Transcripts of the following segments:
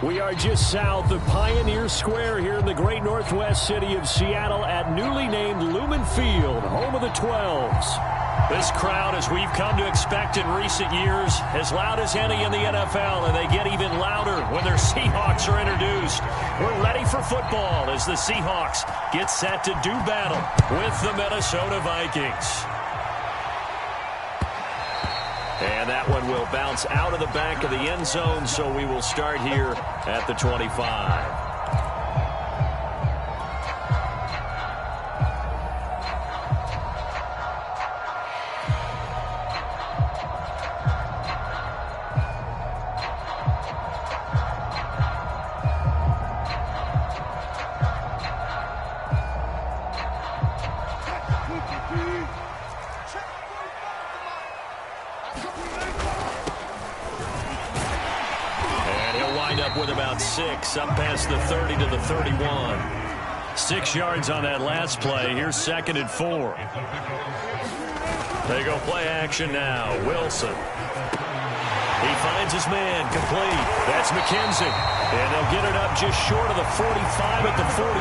We are just south of Pioneer Square here in the great northwest city of Seattle at newly named Lumen Field, home of the 12s. This crowd, as we've come to expect in recent years, as loud as any in the NFL, and they get even louder when their Seahawks are introduced. We're ready for football as the Seahawks get set to do battle with the Minnesota Vikings. And that one will bounce out of the back of the end zone, so we will start here at the 25. With about 6, up past the 30 to the 31. 6 yards on that last play. Here's 2nd and 4. They go play action now. Wilson. He finds his man, complete. That's McKenzie. And they'll get it up just short of the 45 at the 44.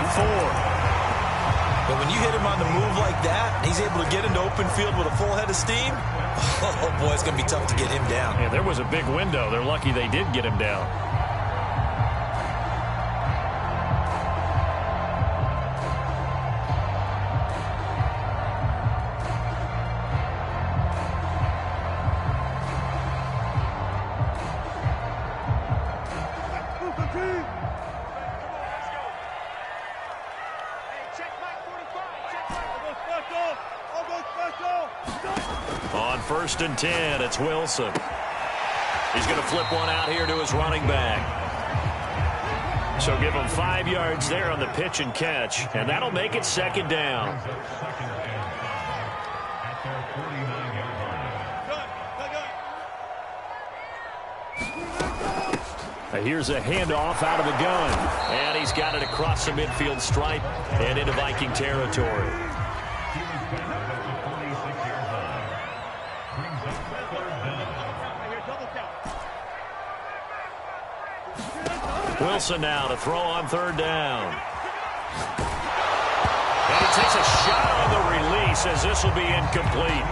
But when you hit him on the move like that, he's able to get into open field with a full head of steam, oh boy, it's going to be tough to get him down. Yeah, there was a big window. They're lucky they did get him down. On 1st and 10, it's Wilson. He's going to flip one out here to his running back. So give him 5 yards there on the pitch and catch, and that'll make it 2nd down. Here's a handoff out of the gun, and he's got it across the midfield stripe and into Viking territory. Wilson now to throw on 3rd down. And he takes a shot on the release as this will be incomplete.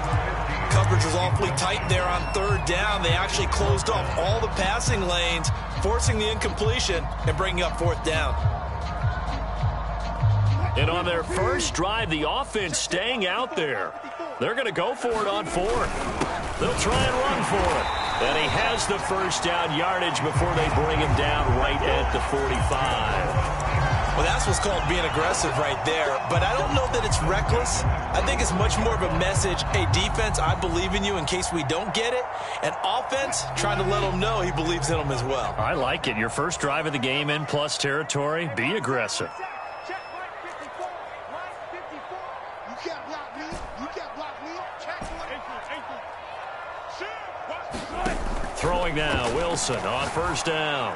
Coverage was awfully tight there on 3rd down. They actually closed off all the passing lanes, forcing the incompletion and bringing up 4th down. And on their first drive, the offense staying out there. They're going to go for it on 4th. They'll try and run for it. And he has the first down yardage before they bring him down right at the 45. Well, that's what's called being aggressive right there. But I don't know that it's reckless. I think it's much more of a message. Hey, defense, I believe in you in case we don't get it. And offense, trying to let him know he believes in them as well. I like it. Your first drive of the game in plus territory, be aggressive. Throwing now, Wilson on 1st down.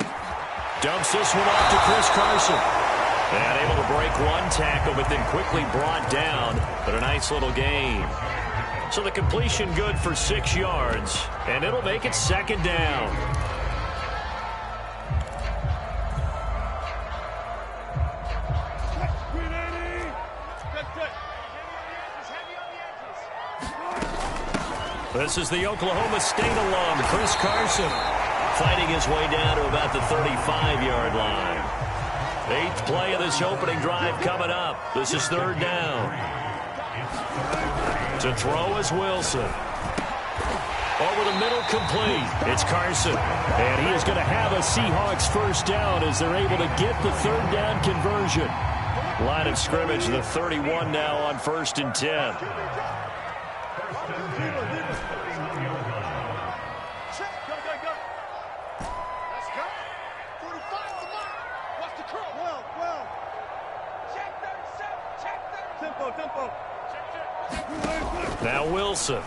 Dumps this one off to Chris Carson. And able to break one tackle, but then quickly brought down. But a nice little gain. So the completion good for 6 yards. And it'll make it 2nd down. This is the Oklahoma State alum, Chris Carson, fighting his way down to about the 35-yard line. 8th play of this opening drive coming up. This is 3rd down. To throw is Wilson. Over the middle, complete. It's Carson. And he is going to have a Seahawks first down as they're able to get the 3rd down conversion. Line of scrimmage, the 31 now on 1st and 10. Now Wilson.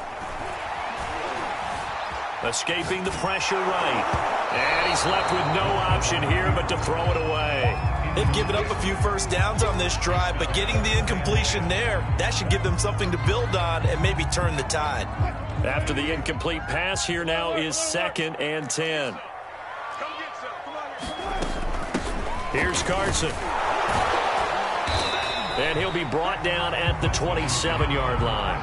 Escaping the pressure right. And he's left with no option here but to throw it away. They've given up a few first downs on this drive, but getting the incompletion there, that should give them something to build on and maybe turn the tide. After the incomplete pass, here now is 2nd and 10. Here's Carson. And he'll be brought down at the 27-yard line.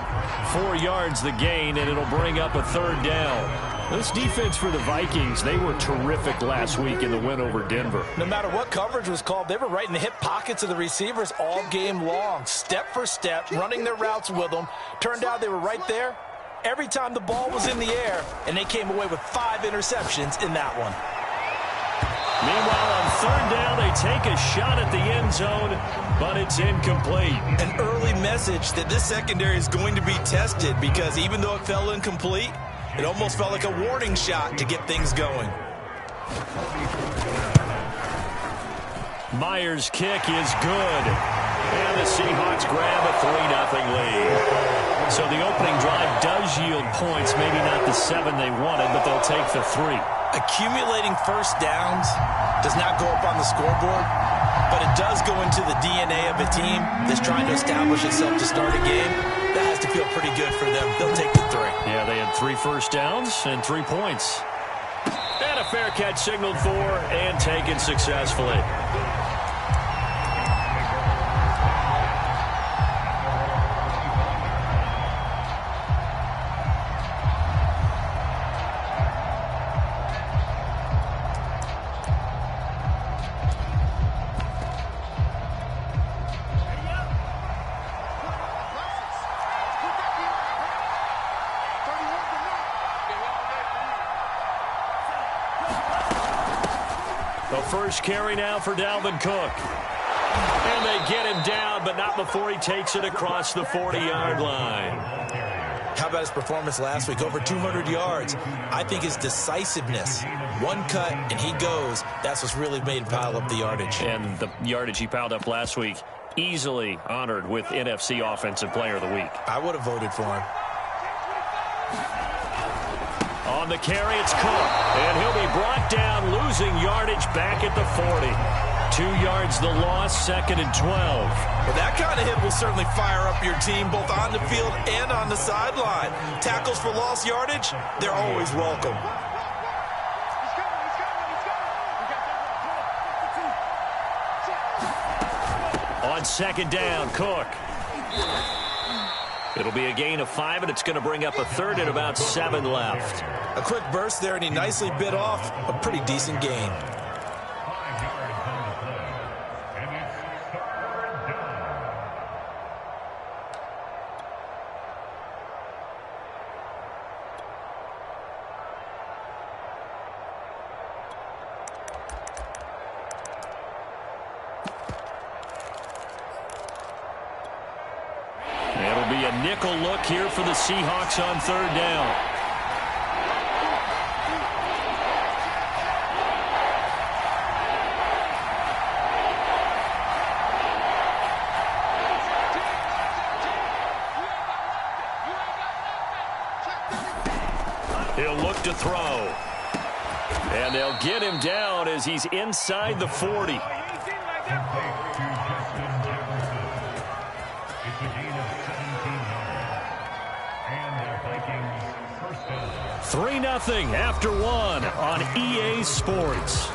4 yards the gain, and it'll bring up a third down. This defense for the Vikings, they were terrific last week in the win over Denver. No matter what coverage was called, they were right in the hip pockets of the receivers all game long. Step for step, running their routes with them. Turned out they were right there every time the ball was in the air, and they came away with 5 interceptions in that one. Meanwhile, on third down, they take a shot at the end zone, but it's incomplete. An early message that this secondary is going to be tested, because even though it fell incomplete, it almost felt like a warning shot to get things going. Myers' kick is good. And the Seahawks grab a 3-0 lead. So the opening drive does yield points, maybe not the 7 they wanted, but they'll take the 3. Accumulating first downs does not go up on the scoreboard, but it does go into the DNA of a team that's trying to establish itself to start a game. That has to feel pretty good for them. They'll take the 3. Yeah, they had 3 first downs and 3 points. And a fair catch signaled for and taken successfully. First carry now for Dalvin Cook. And they get him down, but not before he takes it across the 40-yard line. How about his performance last week? Over 200 yards. I think his decisiveness. One cut, and he goes. That's what's really made him pile up the yardage. And the yardage he piled up last week, easily honored with NFC Offensive Player of the Week. I would have voted for him. On the carry, it's Cook, and he'll be brought down, losing yardage back at the 40. 2 yards the loss, 2nd and 12. Well, that kind of hit will certainly fire up your team, both on the field and on the sideline. Tackles for lost yardage, they're always welcome. On 2nd down, Cook. It'll be a gain of 5, and it's going to bring up a 3rd and about 7 left. A quick burst there, and he nicely bit off a pretty decent gain. It'll be a nickel look here for the Seahawks on 3rd down. He'll look to throw. And they'll get him down as he's inside the 40. 3-0 after 1 on EA Sports.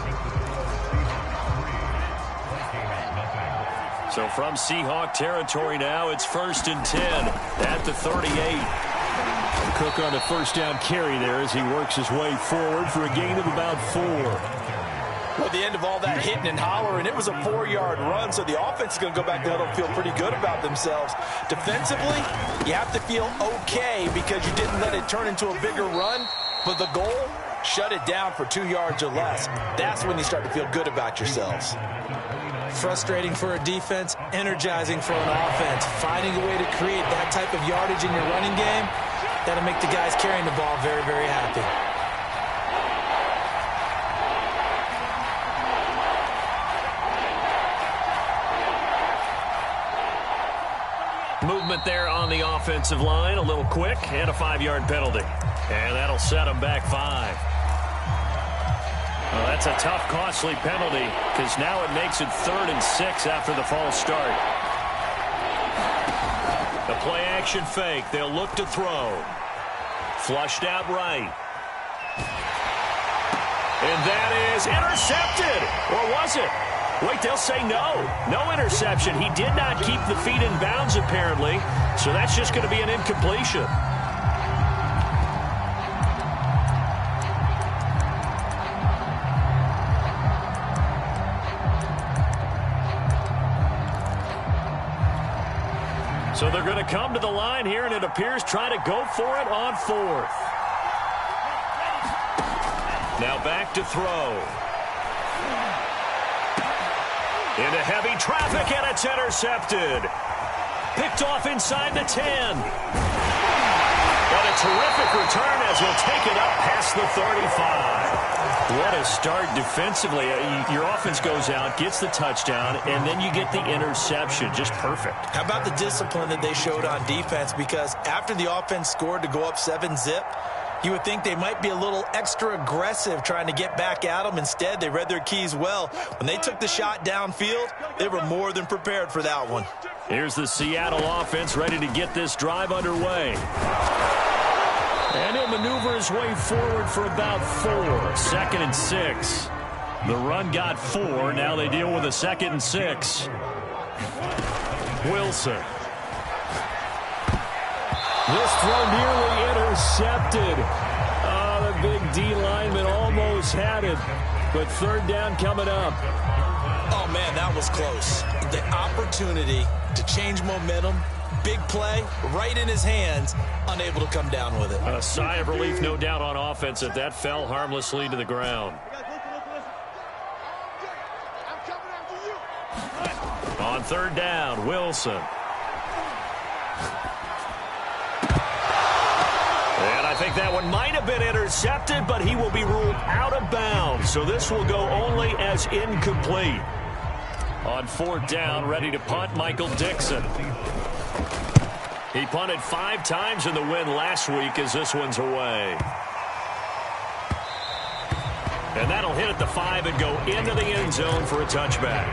So from Seahawk territory now, it's 1st and 10 at the 38. And Cook on the first down carry there as he works his way forward for a gain of about 4. Well, at the end of all that hitting and hollering, it was a 4-yard run, so the offense is going to go back to huddle and feel pretty good about themselves. Defensively, you have to feel okay because you didn't let it turn into a bigger run, but the goal, shut it down for 2 yards or less. That's when you start to feel good about yourselves. Frustrating for a defense, energizing for an offense. Finding a way to create that type of yardage in your running game, that'll make the guys carrying the ball very, very happy. Movement there on the offensive line, a little quick, and a 5-yard penalty. And that'll set them back 5. Well, that's a tough, costly penalty because now it makes it 3rd and 6 after the false start. The play-action fake. They'll look to throw. Flushed out right. And that is intercepted. Or was it? Wait, they'll say no. No interception. He did not keep the feet in bounds, apparently. So that's just going to be an incompletion. So they're going to come to the line here, and it appears trying to go for it on fourth. Now back to throw. Into heavy traffic, and it's intercepted. Picked off inside the 10. But a terrific return as he'll take it up past the 35. What a start defensively. Your offense goes out, gets the touchdown, and then you get the interception. Just perfect. How about the discipline that they showed on defense? Because after the offense scored to go up 7-zip, you would think they might be a little extra aggressive trying to get back at them. Instead, they read their keys well. When they took the shot downfield, they were more than prepared for that one. Here's the Seattle offense ready to get this drive underway. And he'll maneuver his way forward for about 4. 2nd and 6. The run got 4. Now they deal with a 2nd and 6. Wilson. This throw nearly intercepted. Oh, the big D lineman almost had it. But 3rd down coming up. Oh, man, that was close. The opportunity to change momentum. Big play, right in his hands, unable to come down with it. A sigh of relief, no doubt, on offense that that fell harmlessly to the ground. On 3rd down, Wilson. And I think that one might have been intercepted, but he will be ruled out of bounds. So this will go only as incomplete. On 4th down, ready to punt, Michael Dixon. He punted 5 times in the win last week as this one's away. And that'll hit at the 5 and go into the end zone for a touchback.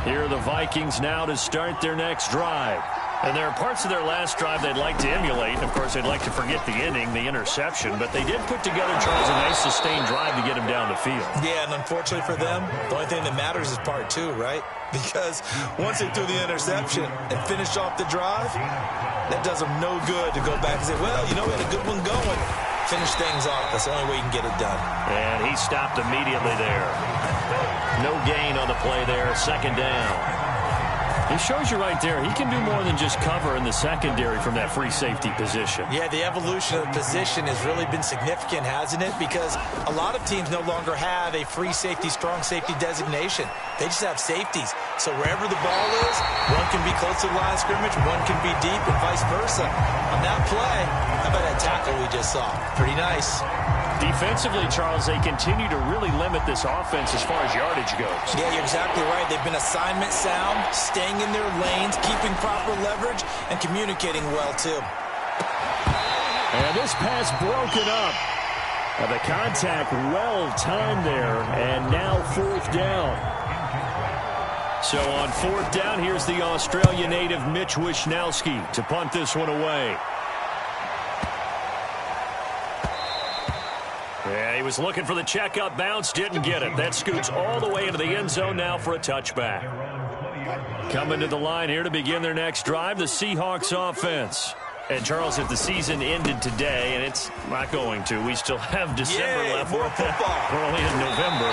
Here are the Vikings now to start their next drive. And there are parts of their last drive they'd like to emulate. Of course, they'd like to forget the inning, the interception. But they did put together, Charles, a nice sustained drive to get him down the field. Yeah, and unfortunately for them, the only thing that matters is part 2, right? Because once they threw the interception and finished off the drive, that does them no good to go back and say, well, you know, we had a good one going. Finish things off. That's the only way you can get it done. And he stopped immediately there. No gain on the play there. 2nd down. He shows you right there, he can do more than just cover in the secondary from that free safety position. Yeah, the evolution of the position has really been significant, hasn't it? Because a lot of teams no longer have a free safety, strong safety designation. They just have safeties. So wherever the ball is, one can be close to the line of scrimmage, one can be deep, and vice versa. On that play, how about that tackle we just saw? Pretty nice. Defensively, Charles, they continue to really limit this offense as far as yardage goes. Yeah, you're exactly right. They've been assignment sound, staying in their lanes, keeping proper leverage, and communicating well, too. And this pass broken up. The contact well timed there, and now 4th down. So on 4th down, here's the Australia native Mitch Wishnowski to punt this one away. Yeah, he was looking for the checkup bounce, didn't get it. That scoots all the way into the end zone now for a touchback. Coming to the line here to begin their next drive, the Seahawks offense. And, Charles, if the season ended today, and it's not going to, we still have December left. We're only in November.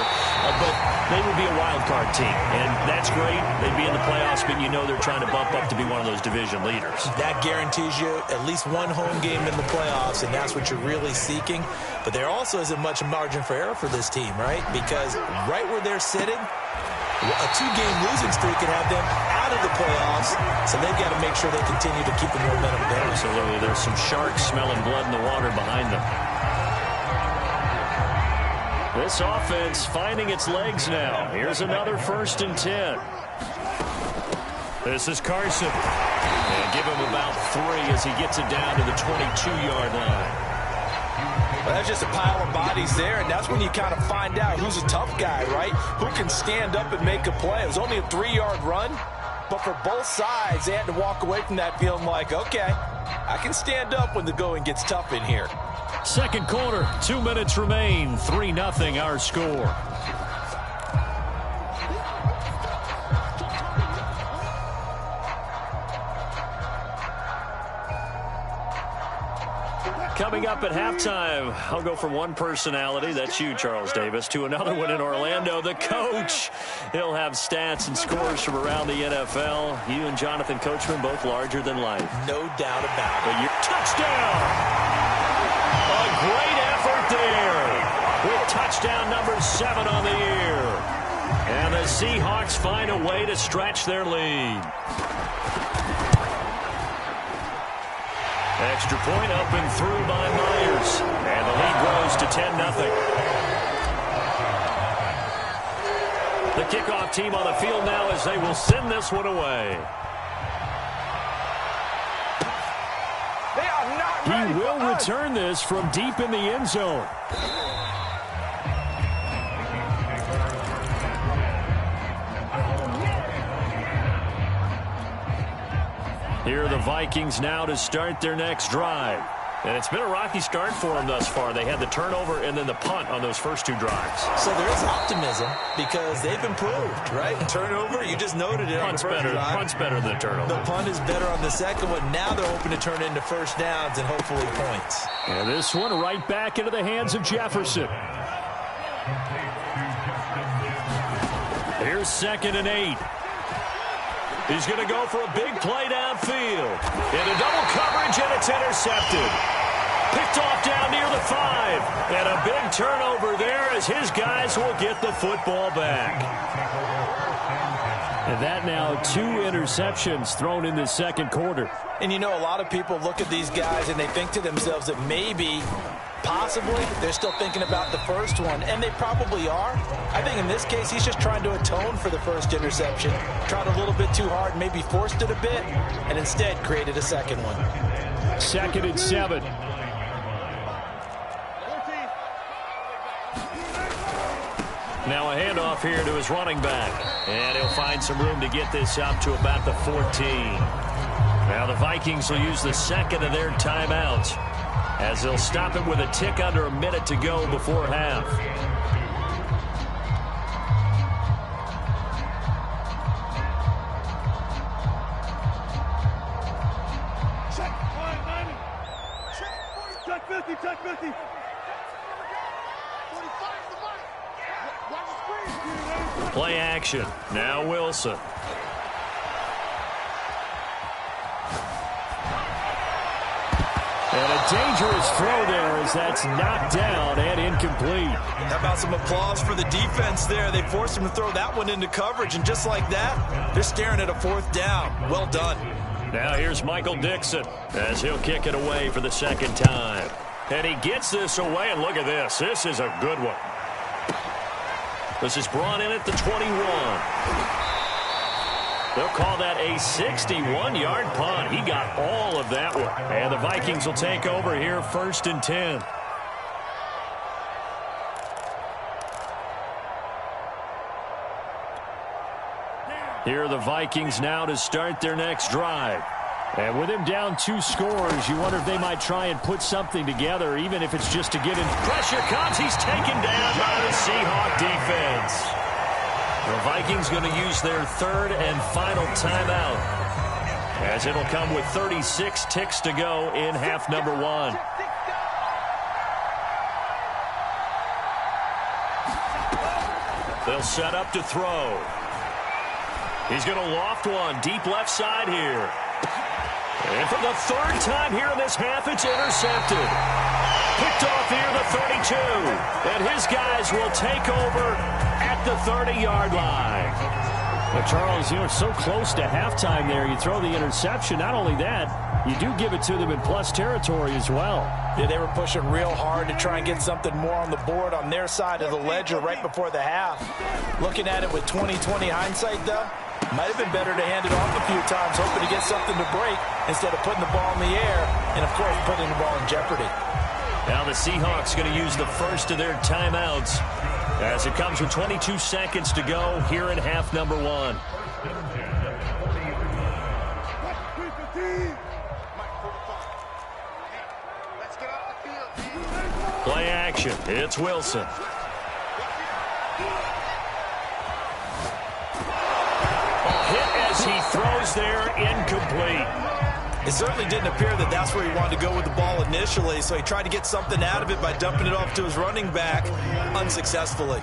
But they would be a wild card team, and that's great. They'd be in the playoffs, but you know they're trying to bump up to be one of those division leaders. That guarantees you at least one home game in the playoffs, and that's what you're really seeking. But there also isn't much margin for error for this team, right? Because right where they're sitting, a 2-game losing streak could have them out of the playoffs, so they've got to make sure they continue to keep the momentum down. Absolutely. There's some sharks smelling blood in the water behind them. This offense finding its legs now. Here's another 1st and 10. This is Carson. And give him about 3 as he gets it down to the 22-yard line. Well, that's just a pile of bodies there, and that's when you kind of find out who's a tough guy, right? Who can stand up and make a play. It was only a 3-yard run, but for both sides, they had to walk away from that feeling like, okay, I can stand up when the going gets tough in here. Second quarter, 2 minutes remain. 3-0 our score. Coming up at halftime, I'll go from one personality, that's you, Charles Davis, to another one in Orlando, the coach. He'll have stats and scores from around the NFL. You and Jonathan Coachman, both larger than life. No doubt about it. But your touchdown! A great effort there with touchdown number 7 on the year. And the Seahawks find a way to stretch their lead. Extra point up and through by Myers. And the lead grows to 10-0. The kickoff team on the field now as they will send this one away. He will return this from deep in the end zone. Here are the Vikings now to start their next drive. And it's been a rocky start for them thus far. They had the turnover and then the punt on those first 2 drives. So there is optimism because they've improved, right? Turnover, you just noted it. Punt's better. Punt's better than the turnover. The punt is better on the second one. Now they're hoping to turn into first downs and hopefully points. And this one right back into the hands of Jefferson. Here's 2nd and 8. He's going to go for a big play downfield. Into double coverage, and it's intercepted. Picked off down near the 5. And a big turnover there as his guys will get the football back. And that now 2 interceptions thrown in the second quarter. And you know, a lot of people look at these guys and they think to themselves that maybe, possibly, they're still thinking about the first one. And they probably are. I think in this case, he's just trying to atone for the first interception. Tried a little bit too hard, maybe forced it a bit, and instead created a second one. 2nd and 7. Now a handoff here to his running back. And he'll find some room to get this up to about the 14. Now the Vikings will use the second of their timeouts, as they'll stop it with a tick under a minute to go before half. Check 50. Play action. Now Wilson. And a dangerous throw there as that's knocked down and incomplete. How about some applause for the defense there? They forced him to throw that one into coverage, and just like that, they're staring at a 4th down. Well done. Now here's Michael Dixon as he'll kick it away for the 2nd time. And he gets this away, and look at this. This is a good one. This is brought in at the 21. They'll call that a 61-yard punt. He got all of that one. And the Vikings will take over here, 1st and 10. Here are the Vikings now to start their next drive. And with him down 2 scores, you wonder if they might try and put something together, even if it's just to get in. Pressure comes. He's taken down by the Seahawk defense. The Vikings going to use their 3rd and final timeout, as it'll come with 36 ticks to go in half number 1. They'll set up to throw. He's going to loft one deep left side here. And for the 3rd time here in this half, it's intercepted. Picked off here, the 32. And his guys will take over at the 30-yard line. Well, Charles, it's so close to halftime there. You throw the interception. Not only that, you do give it to them in plus territory as well. Yeah, they were pushing real hard to try and get something more on the board on their side of the ledger right before the half. Looking at it with 20/20 hindsight, though, might have been better to hand it off a few times, hoping to get something to break instead of putting the ball in the air and, of course, putting the ball in jeopardy. Now the Seahawks going to use the first of their timeouts as it comes with 22 seconds to go here in half number 1. Play action. It's Wilson. Hit as he throws there, incomplete. It certainly didn't appear that that's where he wanted to go with the ball initially, so he tried to get something out of it by dumping it off to his running back unsuccessfully.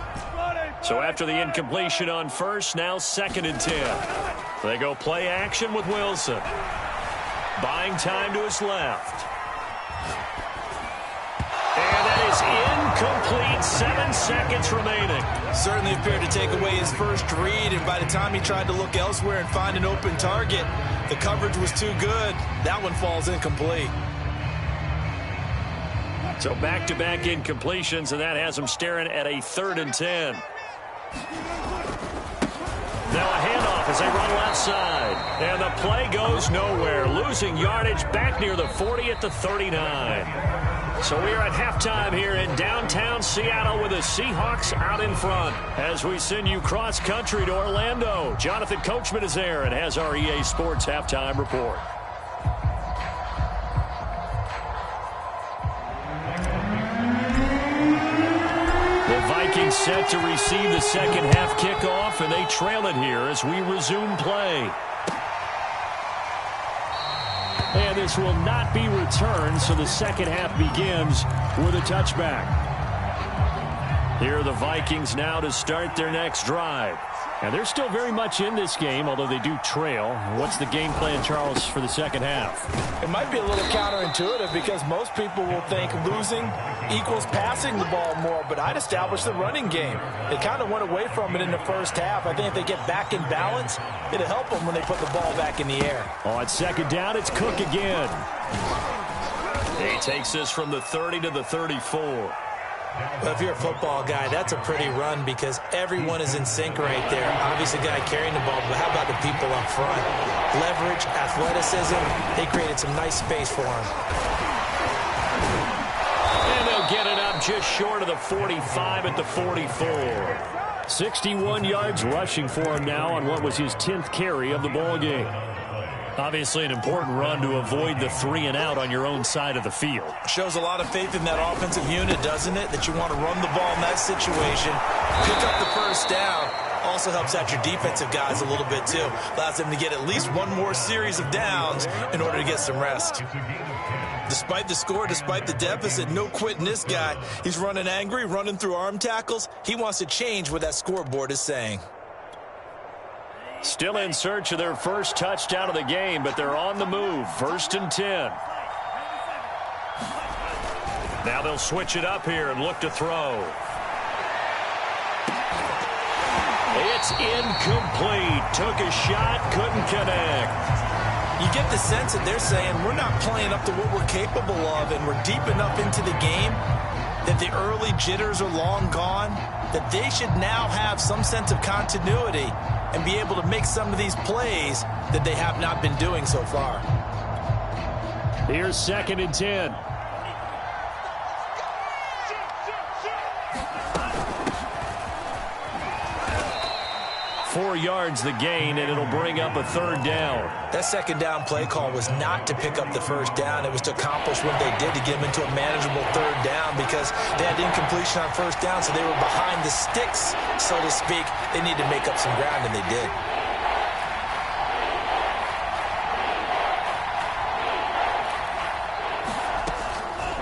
So after the incompletion on first, now 2nd and 10. They go play action with Wilson. Buying time to his left. And that is incomplete. 7 seconds remaining. Certainly appeared to take away his first read, and by the time he tried to look elsewhere and find an open target, the coverage was too good. That one falls incomplete. So back-to-back incompletions, and that has him staring at a 3rd and 10. Now a handoff as they run left side. And the play goes nowhere. Losing yardage back near the 40 at the 39. So we are at halftime here in downtown Seattle with the Seahawks out in front. As we send you cross-country to Orlando, Jonathan Coachman is there and has our EA Sports halftime report. The Vikings set to receive the second half kickoff, and they trail it here as we resume play. And this will not be returned, so the second half begins with a touchback. Here are the Vikings now to start their next drive. And they're still very much in this game, although they do trail. What's the game plan, Charles, for the second half? It might be a little counterintuitive because most people will think losing equals passing the ball more, but I'd establish the running game. They kind of went away from it in the first half. I think if they get back in balance, it'll help them when they put the ball back in the air. On 2nd down, it's Cook again. He takes this from the 30 to the 34. Well, if you're a football guy, that's a pretty run because everyone is in sync right there. Obviously, the guy carrying the ball, but how about the people up front? Leverage, athleticism, they created some nice space for him. And they'll get it up just short of the 45 at the 44. 61 yards rushing for him now on what was his 10th carry of the ball game. Obviously an important run to avoid the 3 and out on your own side of the field. Shows a lot of faith in that offensive unit, doesn't it? That you want to run the ball in that situation, pick up the first down. Also helps out your defensive guys a little bit too. Allows them to get at least one more series of downs in order to get some rest. Despite the score, despite the deficit, no quitting this guy. He's running angry, running through arm tackles. He wants to change what that scoreboard is saying. Still in search of their first touchdown of the game, but they're on the move. 1st and 10. Now they'll switch it up here and look to throw. It's incomplete. Took a shot, couldn't connect. You get the sense that they're saying we're not playing up to what we're capable of, and we're deep enough into the game that the early jitters are long gone, that they should now have some sense of continuity and be able to make some of these plays that they have not been doing so far. Here's 2nd and 10. Four yards the gain, and it'll bring up a 3rd down. That 2nd down play call was not to pick up the 1st down. It was to accomplish what they did to get them into a manageable 3rd down because they had incompletion on 1st down, so they were behind the sticks, so to speak. They need to make up some ground, and they did.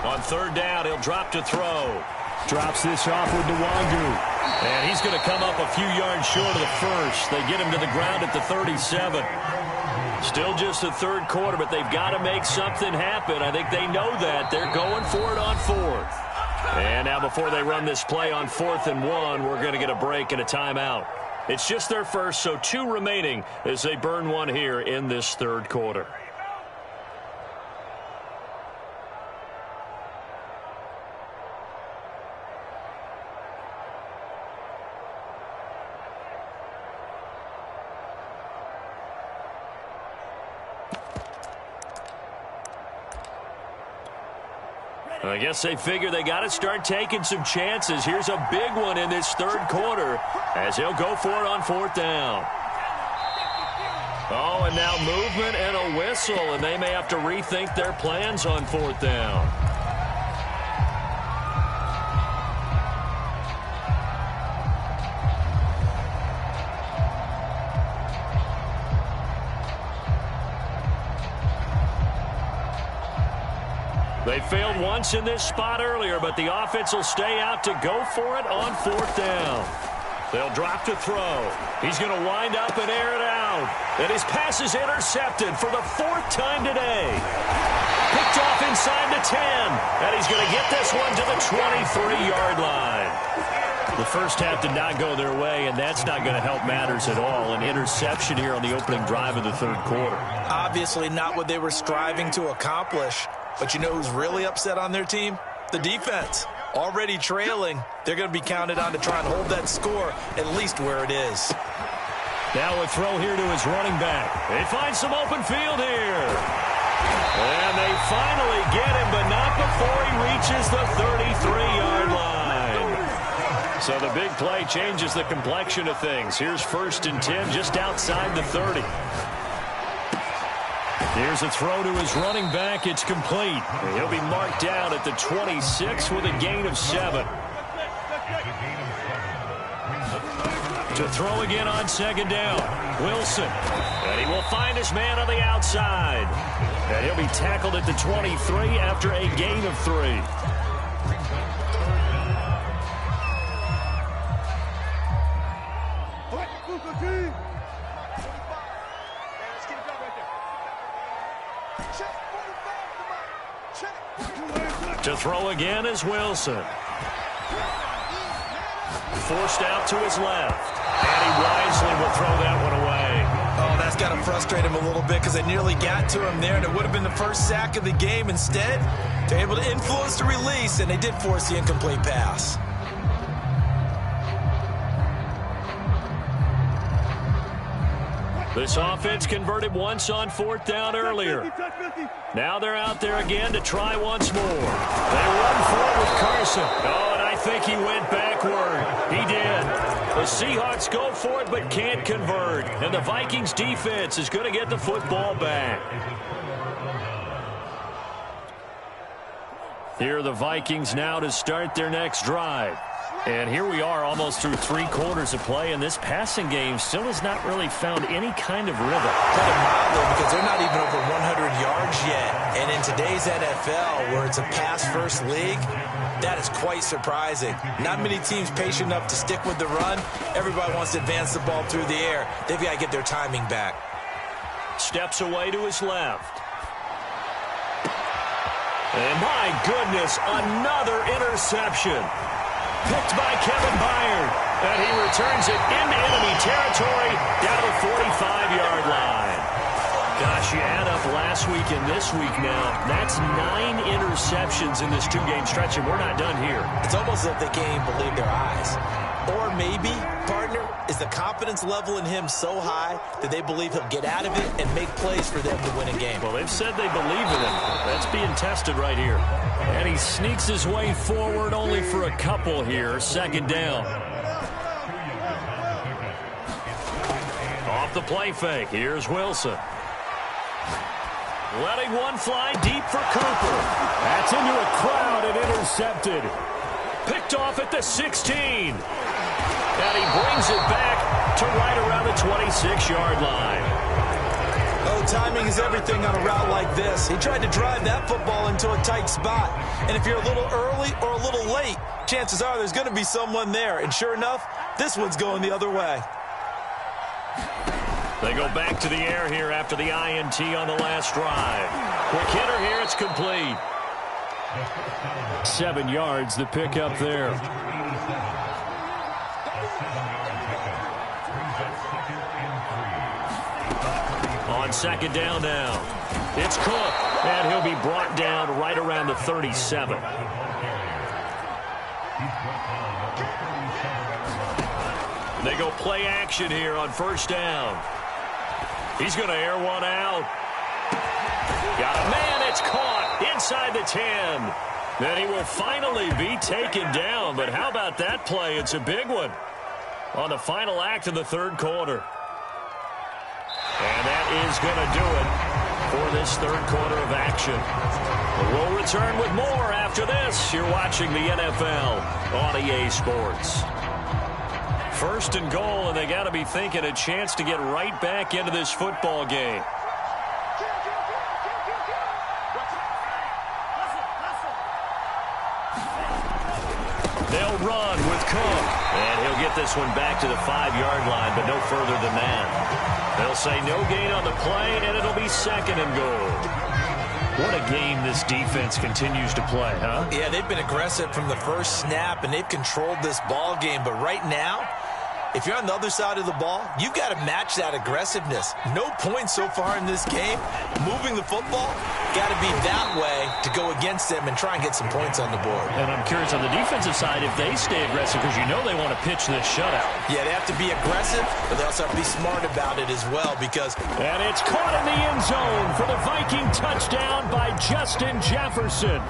On 3rd down, he'll drop to throw. Drops this off with Nwangu. And he's going to come up a few yards short of the first. They get him to the ground at the 37. Still just the 3rd quarter, but they've got to make something happen. I think they know that. They're going for it on 4th. And now before they run this play on 4th and 1, we're going to get a break and a timeout. It's just their first, so 2 remaining as they burn one here in this 3rd quarter. I guess they figure they got to start taking some chances. Here's a big one in this 3rd quarter as he'll go for it on 4th down. Oh, and now movement and a whistle, and they may have to rethink their plans on 4th down. punts in this spot earlier, but the offense will stay out to go for it on 4th down. They'll drop to throw. He's going to wind up and air it out. And his pass is intercepted for the 4th time today. Picked off inside the 10. And he's going to get this one to the 23-yard line. The first half did not go their way, and that's not going to help matters at all. An interception here on the opening drive of the 3rd quarter. Obviously not what they were striving to accomplish. But you know who's really upset on their team? The defense. Already trailing, they're going to be counted on to try and hold that score at least where it is. Now a throw here to his running back. They find some open field here. And they finally get him, but not before he reaches the 33-yard line. So the big play changes the complexion of things. Here's 1st and 10 just outside the 30. Here's a throw to his running back. It's complete. He'll be marked down at the 26 with a gain of 7. To throw again on 2nd down. Wilson. And he will find his man on the outside. And he'll be tackled at the 23 after a gain of 3. To throw again is Wilson. Forced out to his left. And he wisely will throw that one away. Oh, that's got to frustrate him a little bit because they nearly got to him there, and it would have been the first sack of the game. Instead, they're able to influence the release, and they did force the incomplete pass. This offense converted once on 4th down earlier. Now they're out there again to try once more. They run for it with Carson. Oh, and I think he went backward. He did. The Seahawks go for it but can't convert. And the Vikings defense is going to get the football back. Here are the Vikings now to start their next drive. And here we are almost through 3 quarters of play, and this passing game still has not really found any kind of rhythm. Put it mildly, because they're not even over 100 yards yet. And in today's NFL, where it's a pass-first league, that is quite surprising. Not many teams patient enough to stick with the run. Everybody wants to advance the ball through the air. They've got to get their timing back. Steps away to his left. And my goodness, another interception. Picked by Kevin Byard. And he returns it into enemy territory down the 45-yard line. Gosh, you add up last week and this week now. That's 9 interceptions in this 2-game stretch, and we're not done here. It's almost as if they can't even believe their eyes. Or maybe, partner, is the confidence level in him so high that they believe he'll get out of it and make plays for them to win a game. Well, they've said they believe in him. That's being tested right here. And he sneaks his way forward only for a couple here. 2nd down. Off the play fake. Here's Wilson. Letting one fly deep for Cooper. That's into a crowd and intercepted. Picked off at the 16. And he brings it back to right around the 26-yard line. Oh, timing is everything on a route like this. He tried to drive that football into a tight spot. And if you're a little early or a little late, chances are there's going to be someone there. And sure enough, this one's going the other way. They go back to the air here after the INT on the last drive. Quick hitter here, it's complete. 7 yards, the pickup there. On 2nd down now. It's Cook, and he'll be brought down right around the 37. They go play action here on 1st down. He's going to air one out. Got a man, it's caught inside the 10. Then he will finally be taken down. But how about that play? It's a big one on the final act of the 3rd quarter. And that is going to do it for this 3rd quarter of action. We'll return with more after this. You're watching the NFL on EA Sports. 1st and goal, and they got to be thinking a chance to get right back into this football game. Listen. 1 They'll run with Cook. And he'll get this one back to the 5-yard line, but no further than that. They'll say no gain on the play, and it'll be 2nd and goal. What a game this defense continues to play, huh? Yeah, they've been aggressive from the first snap, and they've controlled this ball game. But right now, if you're on the other side of the ball, you've got to match that aggressiveness. No points so far in this game. Moving the football, got to be that way to go against them and try and get some points on the board. And I'm curious on the defensive side if they stay aggressive, because you know they want to pitch this shutout. Yeah, they have to be aggressive, but they also have to be smart about it as well because... And it's caught in the end zone for the Viking touchdown by Justin Jefferson.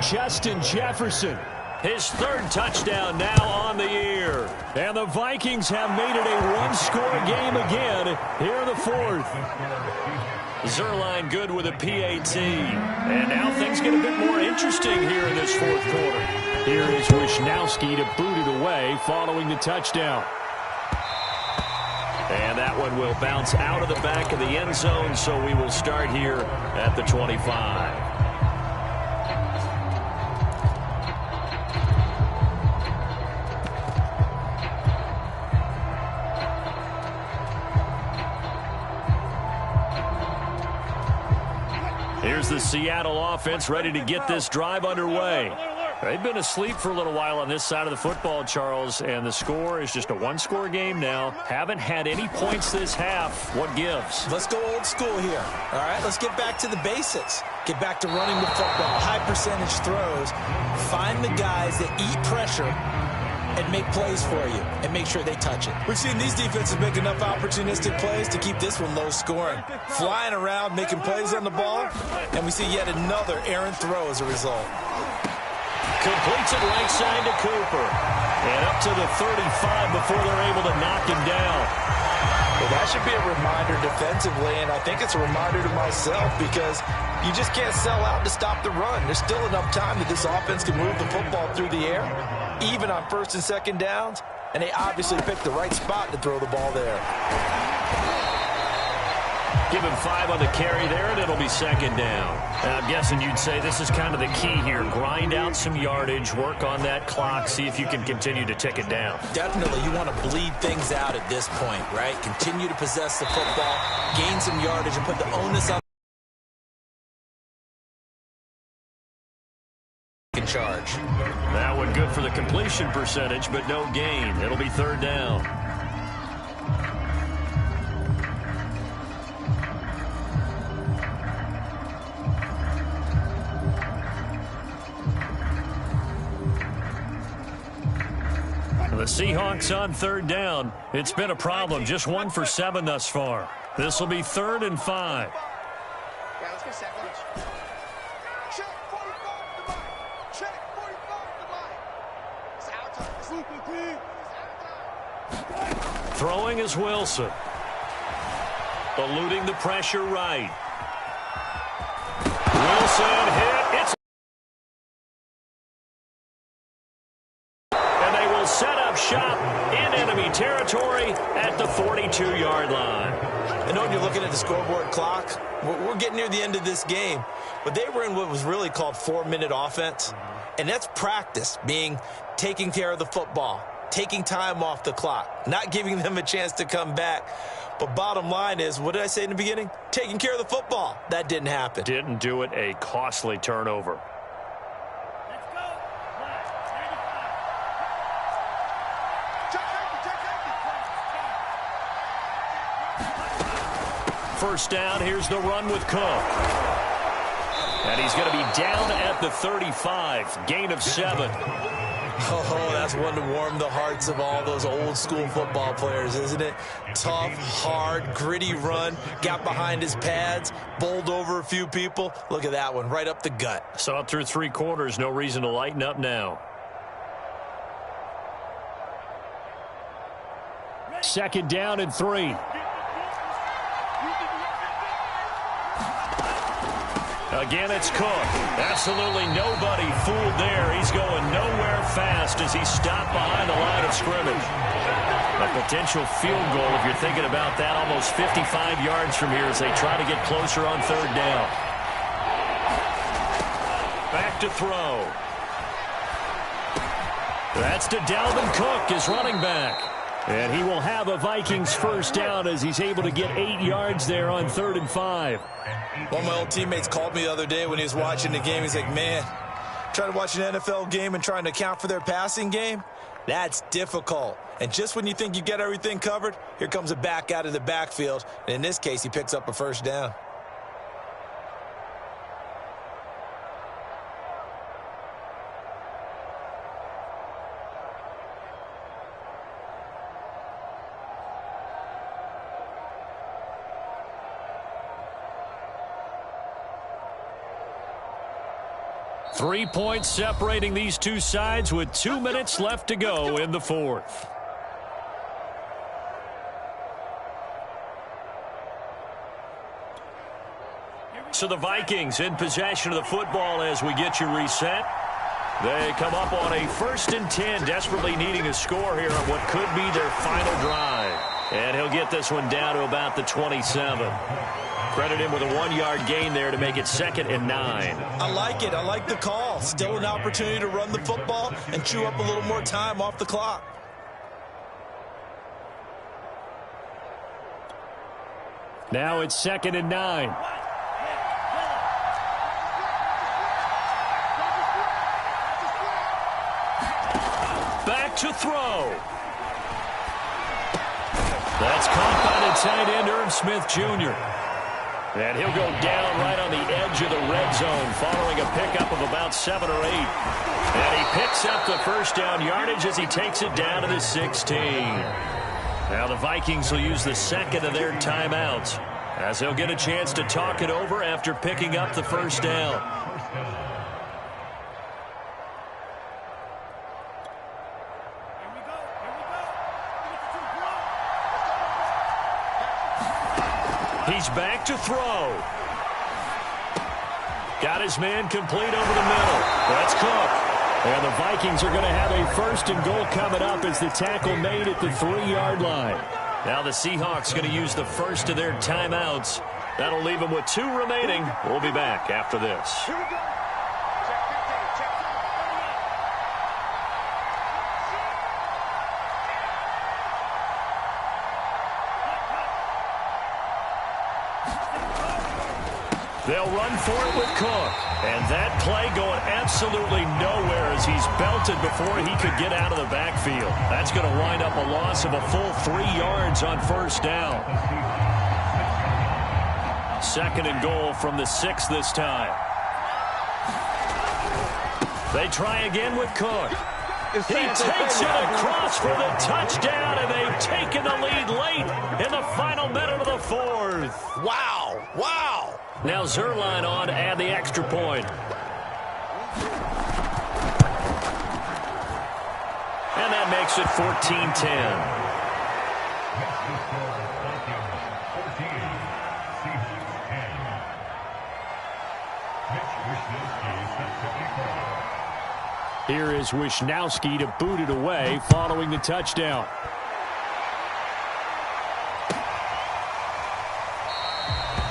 Justin Jefferson. His 3rd touchdown now on the year. And the Vikings have made it a one-score game again here in the 4th. Zerline good with a PAT. And now things get a bit more interesting here in this 4th quarter. Here is Wisnowski to boot it away following the touchdown. And that one will bounce out of the back of the end zone, so we will start here at the 25. Here's the Seattle offense ready to get this drive underway. They've been asleep for a little while on this side of the football, Charles, and the score is just a one-score game now. Haven't had any points this half. What gives? Let's go old school here. All right, let's get back to the basics. Get back to running the football, high percentage throws. Find the guys that eat pressure and make plays for you and make sure they touch it. We've seen these defenses make enough opportunistic plays to keep this one low scoring. Flying around, making plays on the ball, and we see yet another errant throw as a result. Completes it right side to Cooper. And up to the 35 before they're able to knock him down. Well, that should be a reminder defensively, and I think it's a reminder to myself because you just can't sell out to stop the run. There's still enough time that this offense can move the football through the air, even on 1st and 2nd downs, and they obviously picked the right spot to throw the ball there. Give him 5 on the carry there, and it'll be 2nd down. And I'm guessing you'd say this is kind of the key here. Grind out some yardage, work on that clock, see if you can continue to tick it down. Definitely, you want to bleed things out at this point, right? Continue to possess the football, gain some yardage, and put the onus on in charge. That one good for the completion percentage, but no gain. It'll be 3rd down. The Seahawks on 3rd down. It's been a problem. Just 1 for 7 thus far. This will be 3rd and 5. Yeah, let's go second. Check 45 to Mike. Check 45 to Mike. It's our time. Throwing is Wilson. Eluding the pressure right. Wilson hit. It's set up shop in enemy territory at the 42-yard line. I know when you're looking at the scoreboard clock, we're getting near the end of this game, but they were in what was really called 4-minute offense, and that's practice, being taking care of the football, taking time off the clock, not giving them a chance to come back. But bottom line is, what did I say in the beginning? Taking care of the football. That didn't happen. Didn't do it. A costly turnover. First down, here's the run with Cook. And he's going to be down at the 35, gain of 7. Oh, that's one to warm the hearts of all those old school football players, isn't it? Tough, hard, gritty run, got behind his pads, bowled over a few people. Look at that one, right up the gut. Saw it through 3 quarters, no reason to lighten up now. 2nd down and 3. Again, it's Cook. Absolutely nobody fooled there. He's going nowhere fast as he's stopped behind the line of scrimmage. A potential field goal, if you're thinking about that, almost 55 yards from here as they try to get closer on 3rd down. Back back to throw. That's to Dalvin Cook, his running back. And he will have a Vikings first down as he's able to get 8 yards there on 3rd and 5. One of my old teammates called me the other day when he was watching the game. He's like, man, trying to watch an NFL game and trying to account for their passing game, that's difficult. And just when you think you get everything covered, here comes a back out of the backfield. And in this case, he picks up a first down. Three points separating these two sides with 2 minutes left to go in the 4th. So the Vikings in possession of the football as we get you reset. They come up on a 1st and 10, desperately needing a score here on what could be their final drive. And he'll get this one down to about the 27. Credit him with a 1-yard gain there to make it 2nd and 9. I like it. I like the call. Still an opportunity to run the football and chew up a little more time off the clock. Now it's 2nd and 9. Back to throw. That's caught by the tight end, Irv Smith Jr. And he'll go down right on the edge of the red zone following a pickup of about 7 or 8. And he picks up the first down yardage as he takes it down to the 16. Now the Vikings will use the 2nd of their timeouts as they'll get a chance to talk it over after picking up the first down. He's back to throw. Got his man complete over the middle. That's Cook. And the Vikings are going to have a 1st and goal coming up as the tackle made at the 3-yard line. Now the Seahawks going to use the first of their timeouts. That'll leave them with 2 remaining. We'll be back after this. Here we go. They'll run for it with Cook. And that play going absolutely nowhere as he's belted before he could get out of the backfield. That's going to wind up a loss of a full 3 yards on first down. 2nd and goal from the 6 this time. They try again with Cook. He takes it across for the touchdown, and they've taken the lead late in the final minute of the 4th. Wow. Wow. Now Zerline on to add the extra point. And that makes it 14-10. Here is Wisnowski to boot it away following the touchdown.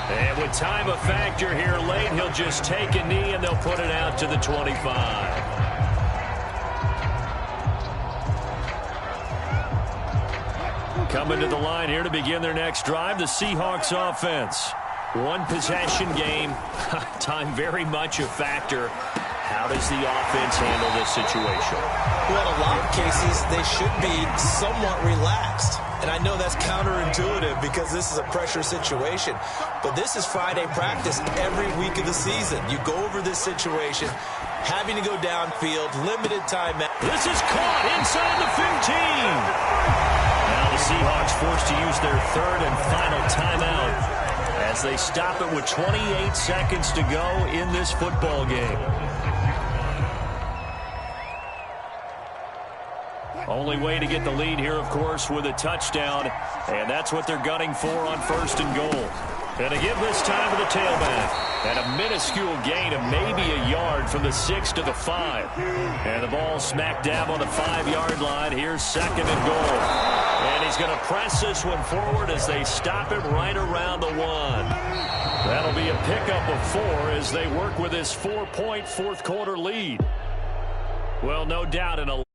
And with time a factor here late, he'll just take a knee and they'll put it out to the 25. Coming to the line here to begin their next drive, the Seahawks offense. 1 possession game, time very much a factor. How does the offense handle this situation? Well, in a lot of cases, they should be somewhat relaxed. And I know that's counterintuitive because this is a pressure situation. But this is Friday practice every week of the season. You go over this situation, having to go downfield, limited time. This is caught inside the 15. Now the Seahawks forced to use their 3rd and final timeout as they stop it with 28 seconds to go in this football game. Only way to get the lead here, of course, with a touchdown. And that's what they're gunning for on 1st and goal. And to give this time to the tailback. And a minuscule gain of maybe a yard from the 6 to the 5. And the ball smack dab on the 5-yard line. Here's 2nd and goal. And he's going to press this one forward as they stop him right around the 1. That'll be a pickup of 4 as they work with this 4-point fourth-quarter lead. Well, no doubt in a